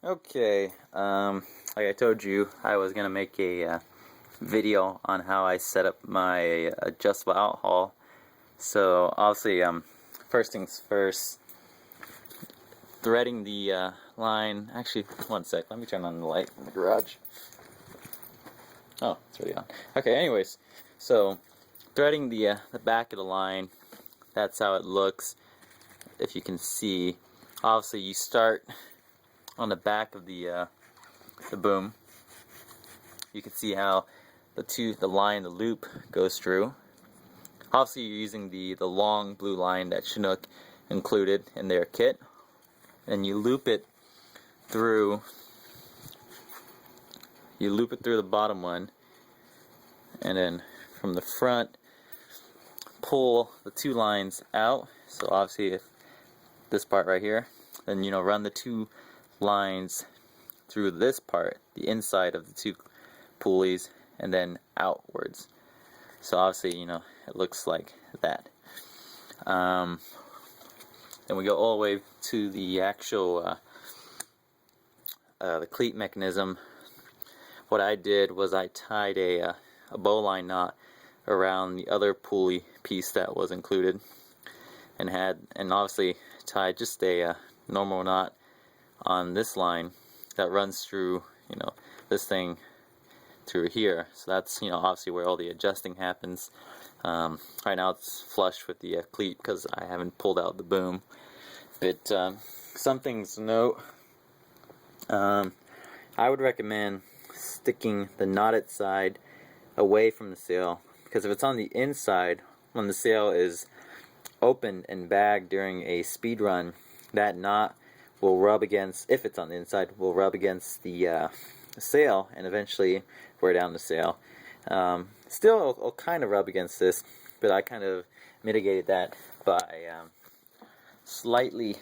Okay, like I told you, I was gonna make a video on how I set up my adjustable out haul. So obviously, first things first, threading the line. Actually, one sec. Let me turn on the light in the garage. Oh, it's already on. Okay. Anyways, so threading the back of the line. That's how it looks. If you can see, obviously you start on the back of the boom. You can see how the line, the loop goes through. Obviously you're using the long blue line that Chinook included in their kit, and you loop it through the bottom one, and then from the front pull the two lines out. So obviously if this part right here, then run the two lines through this part, the inside of the two pulleys, and then outwards. So obviously it looks like that. Then we go all the way to the actual the cleat mechanism. What I did was I tied a bowline knot around the other pulley piece that was included, and obviously tied just a normal knot on this line that runs through this thing through here. So that's obviously where all the adjusting happens. Right now it's flush with the cleat because I haven't pulled out the boom. But some things to note, I would recommend sticking the knotted side away from the sail, because if it's on the inside, when the sail is opened and bagged during a speed run, that knot will rub against, if it's on the inside, will rub against the sail and eventually wear down the sail. Still, it'll kind of rub against this, but I kind of mitigated that by slightly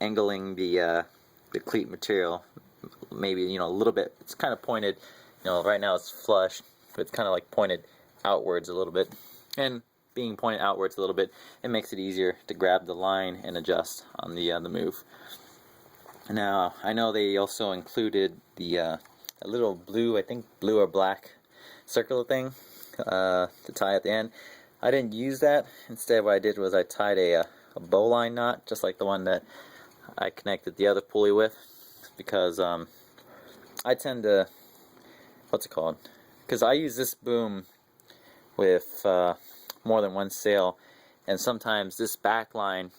angling the cleat material, maybe a little bit. It's kind of pointed, right now it's flush, but it's kind of like pointed outwards a little bit. And being pointed outwards a little bit, it makes it easier to grab the line and adjust on the move. Now I know they also included the a little blue, I think blue or black circular thing to tie at the end. I didn't use that. Instead, what I did was I tied a bowline knot, just like the one that I connected the other pulley with, because I tend to, because I use this boom with more than one sail, and sometimes this back line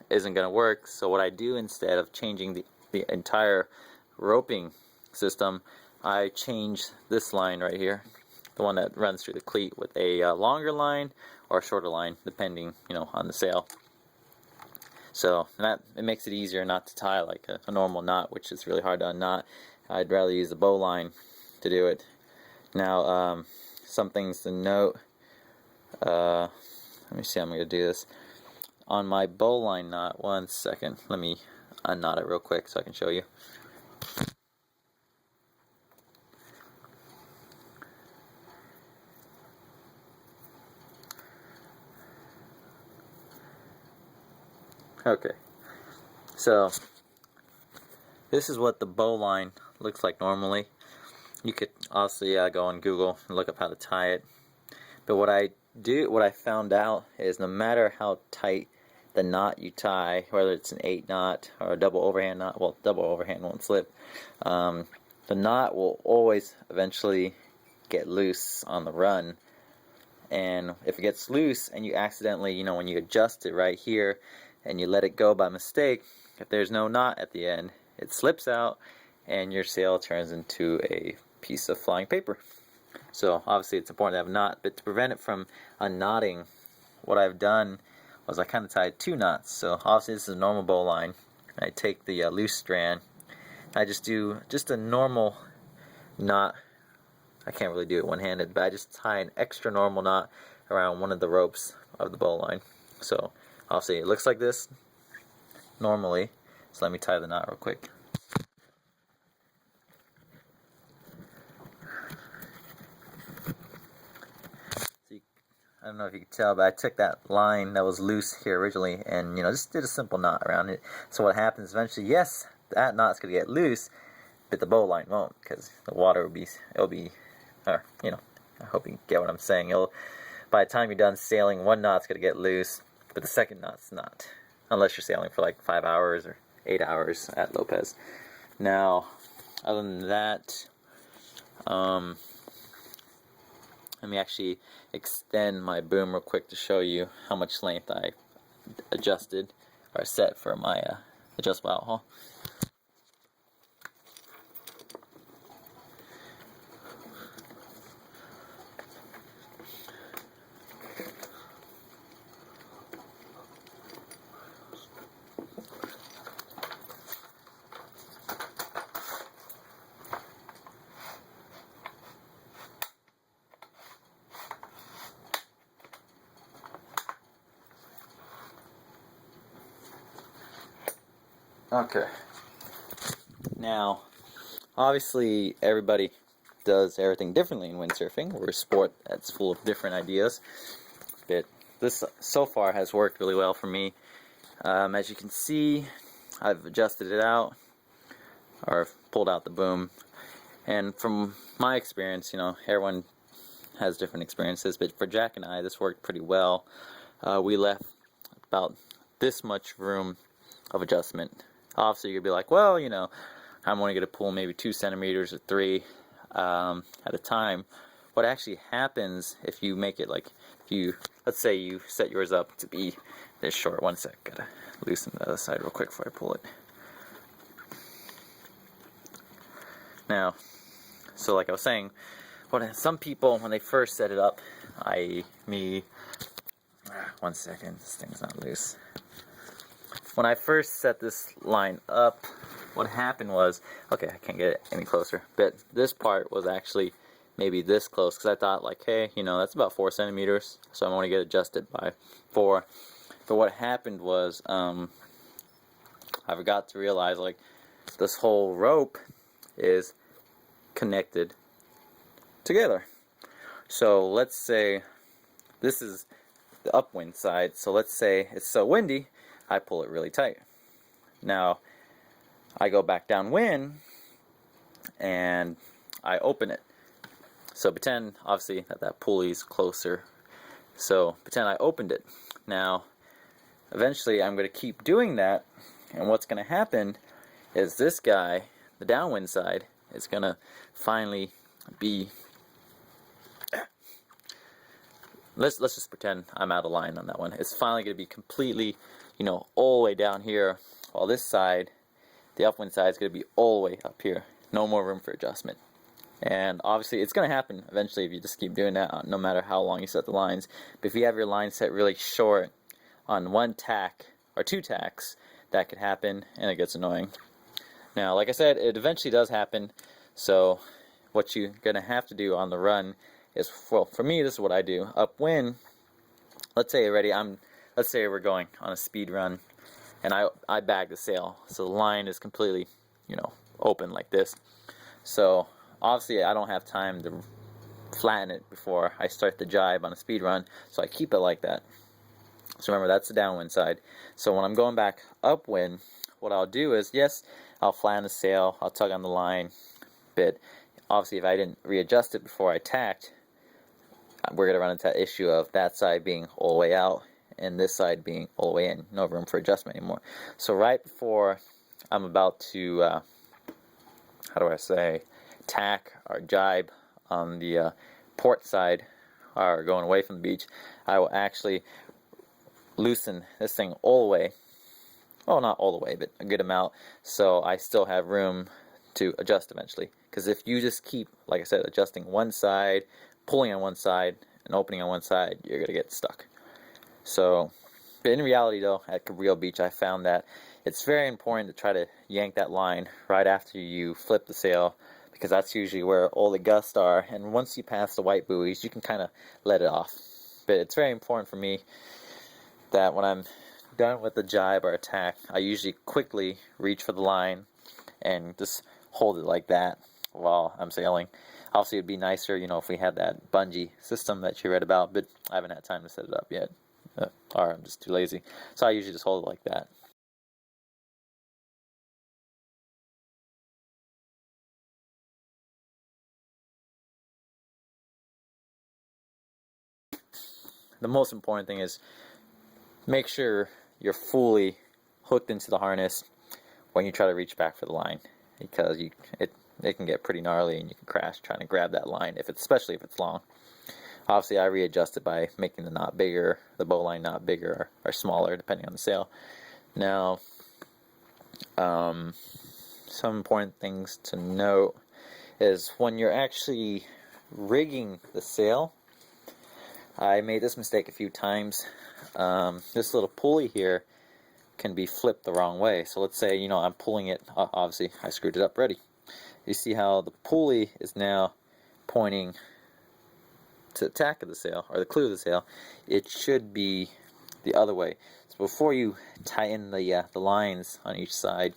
isn't going to work. So what I do, instead of changing the entire roping system, I change this line right here, the one that runs through the cleat, with a longer line or a shorter line, depending on the sail. So it makes it easier not to tie like a normal knot, which is really hard to unknot. I'd rather use the bowline to do it. Now some things to note. Let me see how I'm going to do this. On my bowline knot, one second, let me unknot it real quick so I can show you. Okay, so this is what the bowline looks like normally. You could obviously go on Google and look up how to tie it. But what I found out is, no matter how tight the knot you tie, whether it's an 8 knot or a double overhand knot, well, double overhand won't slip, the knot will always eventually get loose on the run. And if it gets loose and you accidentally, when you adjust it right here and you let it go by mistake, if there's no knot at the end, it slips out and your sail turns into a piece of flying paper. So obviously it's important to have a knot, but to prevent it from unknotting, what I've done was I kind of tied 2 knots. So obviously this is a normal bowline. I take the loose strand, I just do a normal knot. I can't really do it one-handed, but I just tie an extra normal knot around one of the ropes of the bowline. So obviously it looks like this normally. So let me tie the knot real quick. don't know if you can tell, but I took that line that was loose here originally and, just did a simple knot around it. So what happens eventually, yes, that knot's going to get loose, but the bow line won't, because the water it'll be, I hope you get what I'm saying. By the time you're done sailing, one knot's going to get loose, but the second knot's not. Unless you're sailing for like 5 hours or 8 hours at Lopez. Now, other than that, let me actually extend my boom real quick to show you how much length I adjusted or set for my adjustable outhaul. Okay. Now, obviously, everybody does everything differently in windsurfing. We're a sport that's full of different ideas. But this, so far, has worked really well for me. As you can see, I've adjusted it out, or pulled out the boom. And from my experience, everyone has different experiences. But for Jack and I, this worked pretty well. We left about this much room of adjustment. Obviously, you'd be like, well, I'm only going to pull maybe 2 centimeters or 3 at a time. What actually happens if you make it let's say you set yours up to be this short. One sec, gotta loosen the other side real quick before I pull it. Now, so like I was saying, some people, when they first set it up, i.e. me, one second, this thing's not loose. When I first set this line up, what happened was, okay, I can't get it any closer, but this part was actually maybe this close, because I thought like, hey, that's about 4 centimeters, so I'm going to get adjusted by 4. But what happened was, I forgot to realize, like, this whole rope is connected together. So let's say this is the upwind side, so let's say it's so windy, I pull it really tight. Now, I go back downwind, and I open it. So pretend, obviously, that pulley's closer. So pretend I opened it. Now, eventually, I'm going to keep doing that, and what's going to happen is this guy, the downwind side, is going to finally be... Let's just pretend I'm out of line on that one. It's finally going to be completely, all the way down here, while this side, the upwind side, is going to be all the way up here. No more room for adjustment. And obviously, it's going to happen eventually if you just keep doing that, no matter how long you set the lines. But if you have your line set really short on 1 tack or 2 tacks, that could happen, and it gets annoying. Now, like I said, it eventually does happen. So what you're going to have to do on the run is, well, for me, this is what I do. Upwind, let's say we're going on a speed run, and I bag the sail, so the line is completely, open like this. So obviously I don't have time to flatten it before I start the jibe on a speed run, so I keep it like that. So remember, that's the downwind side. So when I'm going back upwind, what I'll do is, yes, I'll flatten the sail, I'll tug on the line, but obviously if I didn't readjust it before I tacked, we're going to run into that issue of that side being all the way out and this side being all the way in. No room for adjustment anymore. So right before I'm about to, tack or jibe on the port side, or going away from the beach, I will actually loosen this thing all the way. Well, not all the way, but a good amount, so I still have room to adjust eventually. Because if you just keep, like I said, adjusting one side, pulling on one side, and opening on one side, you're going to get stuck. So, in reality though, at Cabrillo Beach, I found that it's very important to try to yank that line right after you flip the sail, because that's usually where all the gusts are, and once you pass the white buoys, you can kind of let it off. But it's very important for me that when I'm done with the jibe or attack, I usually quickly reach for the line and just hold it like that. while I'm sailing. Obviously, it'd be nicer, you know, if we had that bungee system that you read about, but I haven't had time to set it up yet, or I'm just too lazy. So I usually just hold it like that. The most important thing is make sure you're fully hooked into the harness when you try to reach back for the line, because it can get pretty gnarly and you can crash trying to grab that line, especially if it's long. Obviously, I readjust it by making the knot bigger, the bowline knot bigger or smaller, depending on the sail. Now, some important things to note is when you're actually rigging the sail. I made this mistake a few times. This little pulley here can be flipped the wrong way. So let's say, you know, I'm pulling it, obviously I screwed it up ready. You see how the pulley is now pointing to the tack of the sail, or the clew of the sail. It should be the other way. So before you tighten the lines on each side,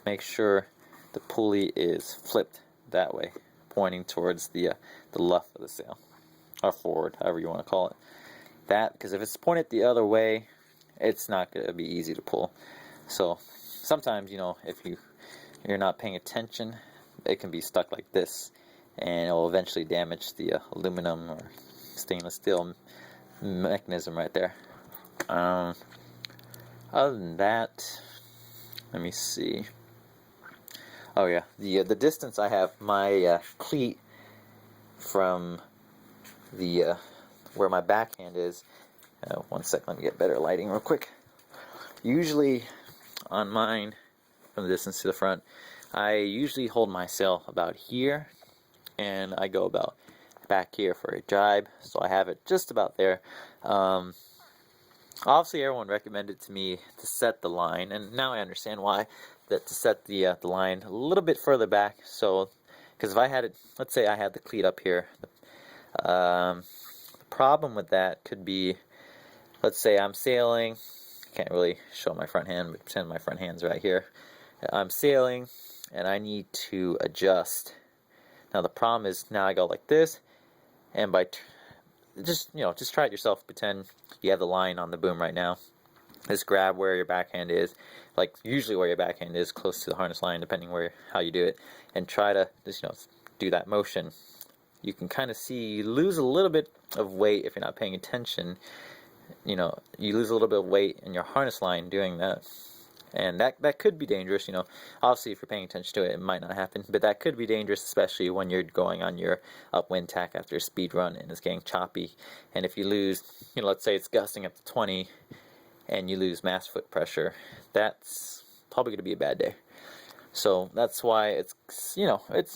make sure the pulley is flipped that way, pointing towards the left of the sail, or forward, however you want to call it. That, because if it's pointed the other way, it's not going to be easy to pull. So sometimes, you know, if you're not paying attention, it can be stuck like this, and it will eventually damage the aluminum or stainless steel mechanism right there. Other than that, let me see. Oh yeah, the distance I have my cleat from the where my backhand is. One sec, let me get better lighting real quick. Usually on mine, from the distance to the front, I usually hold my sail about here, and I go about back here for a jibe, so I have it just about there. Obviously, everyone recommended to me to set the line, and now I understand why. That to set the line a little bit further back. So, because if I had it, let's say I had the cleat up here. The problem with that could be, let's say I'm sailing. Can't really show my front hand, but pretend my front hand's right here. I'm sailing, and I need to adjust. Now the problem is, now I go like this, and by just try it yourself. Pretend you have the line on the boom right now. Just grab where your backhand is, like usually where your backhand is, close to the harness line, depending how you do it, and try to just do that motion. You can kind of see you lose a little bit of weight if you're not paying attention. You lose a little bit of weight in your harness line doing that, and that could be dangerous. Obviously if you're paying attention to it, it might not happen, but that could be dangerous, especially when you're going on your upwind tack after a speed run and it's getting choppy. And if you lose, let's say it's gusting up to 20, and you lose mass foot pressure, that's probably going to be a bad day. So that's why it's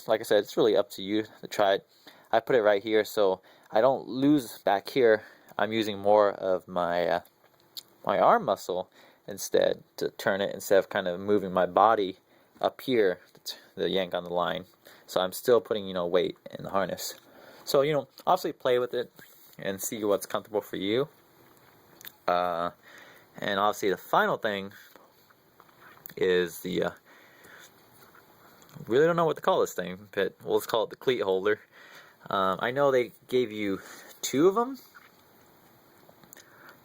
like I said, it's really up to you to try it. I put it right here so I don't lose back here. I'm using more of my my arm muscle instead to turn it, instead of kind of moving my body up here to yank on the line. So I'm still putting weight in the harness. So obviously play with it and see what's comfortable for you. And obviously the final thing is the really don't know what to call this thing, but let's call it the cleat holder. I know they gave you 2 of them,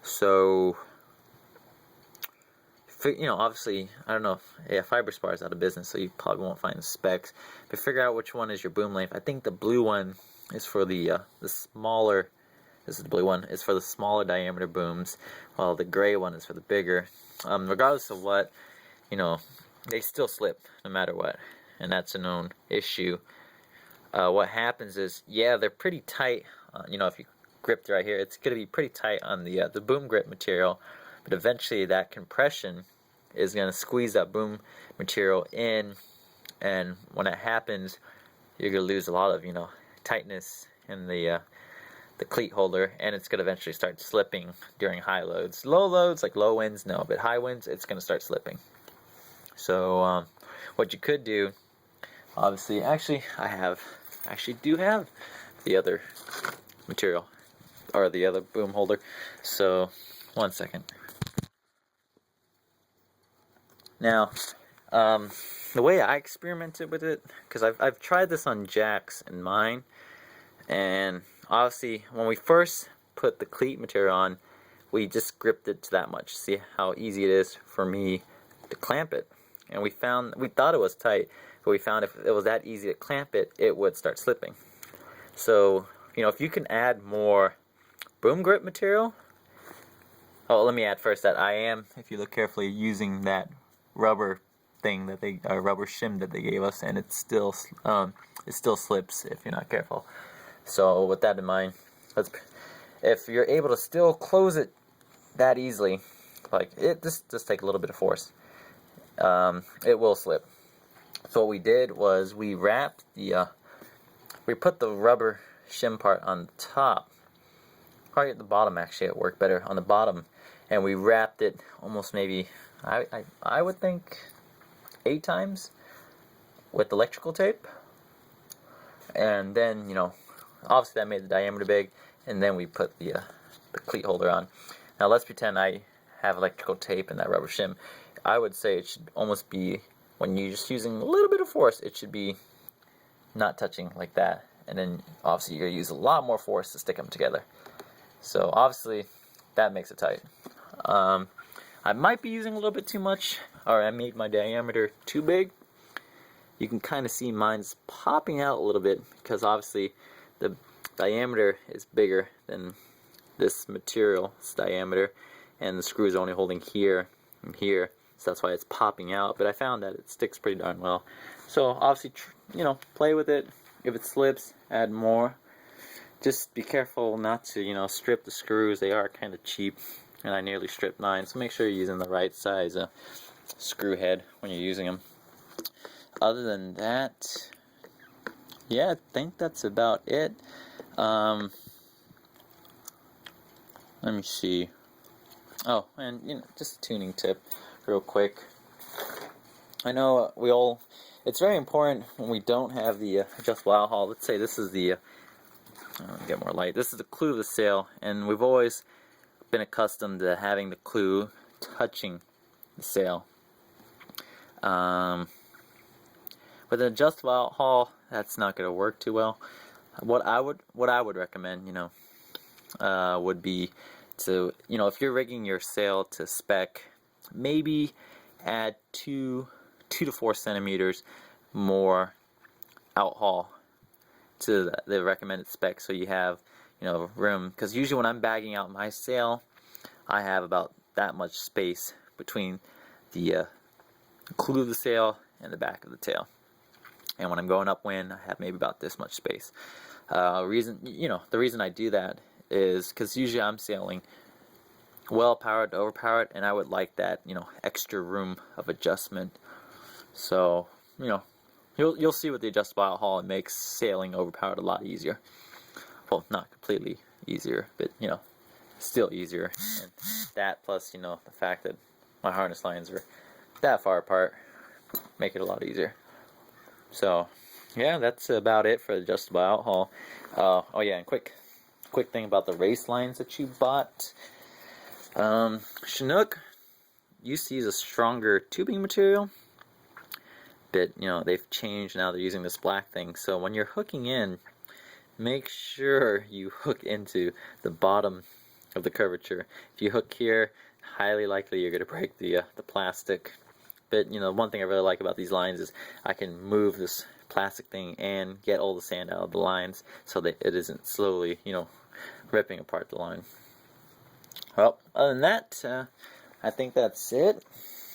so obviously I don't know if Fiber Spar is out of business, so you probably won't find the specs. But figure out which one is your boom length. I think the blue one is for the smaller. This is the blue one. It's for the smaller diameter booms, while the gray one is for the bigger. Regardless of what, they still slip no matter what, and that's a known issue. What happens is, they're pretty tight. If you gripped right here, it's going to be pretty tight on the boom grip material, but eventually that compression is going to squeeze that boom material in, and when it happens, you're going to lose a lot of tightness in the cleat holder, and it's going to eventually start slipping during high loads. Low loads, like low winds, no, but high winds, it's going to start slipping. So what you could do, obviously, I do have the other material, or the other boom holder. So one second. Now The way I experimented with it, because I've tried this on jacks in mine, and obviously when we first put the cleat material on, we just gripped it to that much. See how easy it is for me to clamp it. And we thought it was tight, but we found if it was that easy to clamp it, it would start slipping. So, if you can add more boom grip material. Oh, let me add first that I am, if you look carefully, using that rubber thing that rubber shim that they gave us, and it still slips if you're not careful. So with that in mind, if you're able to still close it that easily, like it, just take a little bit of force. It will slip. So what we did was we wrapped we put the rubber shim part on the top, probably at the bottom. Actually, it worked better on the bottom, and we wrapped it almost maybe I would think 8 times with electrical tape, and then obviously that made the diameter big, and then we put the cleat holder on. Now let's pretend I have electrical tape and that rubber shim. I would say it should almost be, when you're just using a little bit of force, it should be not touching like that, and then obviously you're going to use a lot more force to stick them together. So obviously that makes it tight. I might be using a little bit too much, or I made my diameter too big. You can kind of see mine's popping out a little bit because obviously the diameter is bigger than this material's diameter, and the screw is only holding here and here, so that's why it's popping out. But I found that it sticks pretty darn well. So obviously, play with it. If it slips, add more. Just be careful not to, strip the screws. They are kind of cheap, and I nearly stripped mine. So make sure you're using the right size screw head when you're using them. Other than that, yeah, I think that's about it. Let me see. Oh, and just a tuning tip real quick. I know it's very important when we don't have the adjustable outhaul. Let's say this is the get more light. This is the clew of the sail, and we've always been accustomed to having the clew touching the sail. With an adjustable outhaul, that's not going to work too well. What I would recommend, would be to, if you're rigging your sail to spec, maybe add 2 to 4 centimeters more outhaul to the recommended spec, so you have room. Because usually when I'm bagging out my sail, I have about that much space between the clew of the sail and the back of the tail. And when I'm going upwind, I have maybe about this much space. The reason I do that is because usually I'm sailing well powered to overpowered, and I would like that extra room of adjustment. So you'll see with the adjustable outhaul, it makes sailing overpowered a lot easier. Well, not completely easier, but still easier. And that plus the fact that my harness lines are that far apart make it a lot easier. So yeah, that's about it for the adjustable outhaul. Oh yeah, and quick thing about the race lines that you bought. Chinook used to use a stronger tubing material, but they've changed now. They're using this black thing. So when you're hooking in, make sure you hook into the bottom of the curvature. If you hook here, highly likely you're going to break the plastic. But one thing I really like about these lines is I can move this plastic thing and get all the sand out of the lines so that it isn't slowly ripping apart the line. Well, other than that, I think that's it.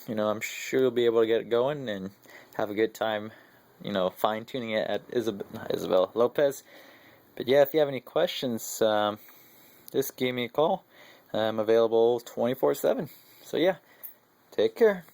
I'm sure you'll be able to get it going and have a good time, fine-tuning it at Isabel Lopez. But yeah, if you have any questions, just give me a call. I'm available 24/7. So yeah, take care.